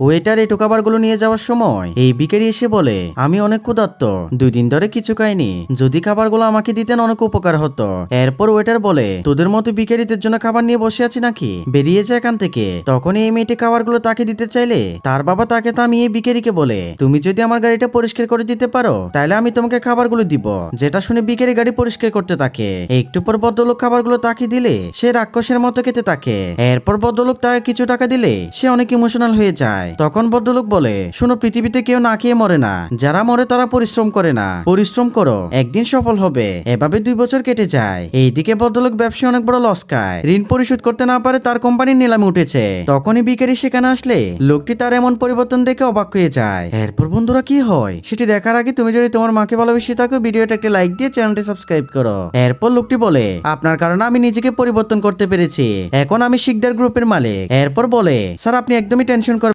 Waiter এই খাবারগুলো নিয়ে যাওয়ার সময় এই ভিখারি এসে বলে, আমি অনেক ক্ষুধার্ত, 2 দিন ধরে কিছু খাইনি, যদি খাবারগুলো আমাকে দিতেন অনেক উপকার হতো। এরপর ওয়েটার বলে, তোদের মতো ভিখারিদের জন্য খাবার নিয়ে বসে আছি নাকি, বেরিয়ে যায় এখান থেকে। তখন এই মেয়েটি খাবারগুলো তাকে দিতে চাইলে তার বাবা তাকে থামিয়ে ভিখারিকে বলে, তুমি যদি আমার গাড়িটা পরিষ্কার করে দিতে পারো তাহলে আমি তোমাকে খাবারগুলো দিব। যেটা শুনে ভিখারি গাড়ি পরিষ্কার করতে থাকে। একটু পর ভদ্রলোক খাবারগুলো তাকে দিলে সে রাক্ষসের মতো খেতে থাকে। এরপর ভদ্রলোক তাকে কিছু টাকা দিলে সে অনেক ইমোশনাল হয়ে যায়। তখন ভদ্রলোক বলে, শোনো, পৃথিবীতে কেউ না খেয়ে মরে না, যারা মরে তারা পরিশ্রম করে না, পরিশ্রম করো, একদিন সফল হবে। এভাবে 2 বছর কেটে যায়। এইদিকে ভদ্রলোক ব্যবসায় অনেক বড় লস খায়, ঋণ পরিশোধ করতে না পারে, তার কোম্পানির নিলামে উঠেছে। তখনই ভিখারি সেখানে আসলে লোকটি তার এমন পরিবর্তন দেখে অবাক হয়ে যায়। এরপর বন্ধুরা কি হয় সেটি দেখার আগে তুমি যদি তোমার মাকে ভালোবেসে থাকো, ভিডিওটা একটা লাইক দিয়ে চ্যানেলটি সাবস্ক্রাইব করো। এরপর লোকটি বলে, আপনার কারণে আমি নিজেকে পরিবর্তন করতে পেরেছি, এখন আমি শিকদার গ্রুপের মালিক। এরপর বলে, স্যার আপনি একদমই টেনশন করবেন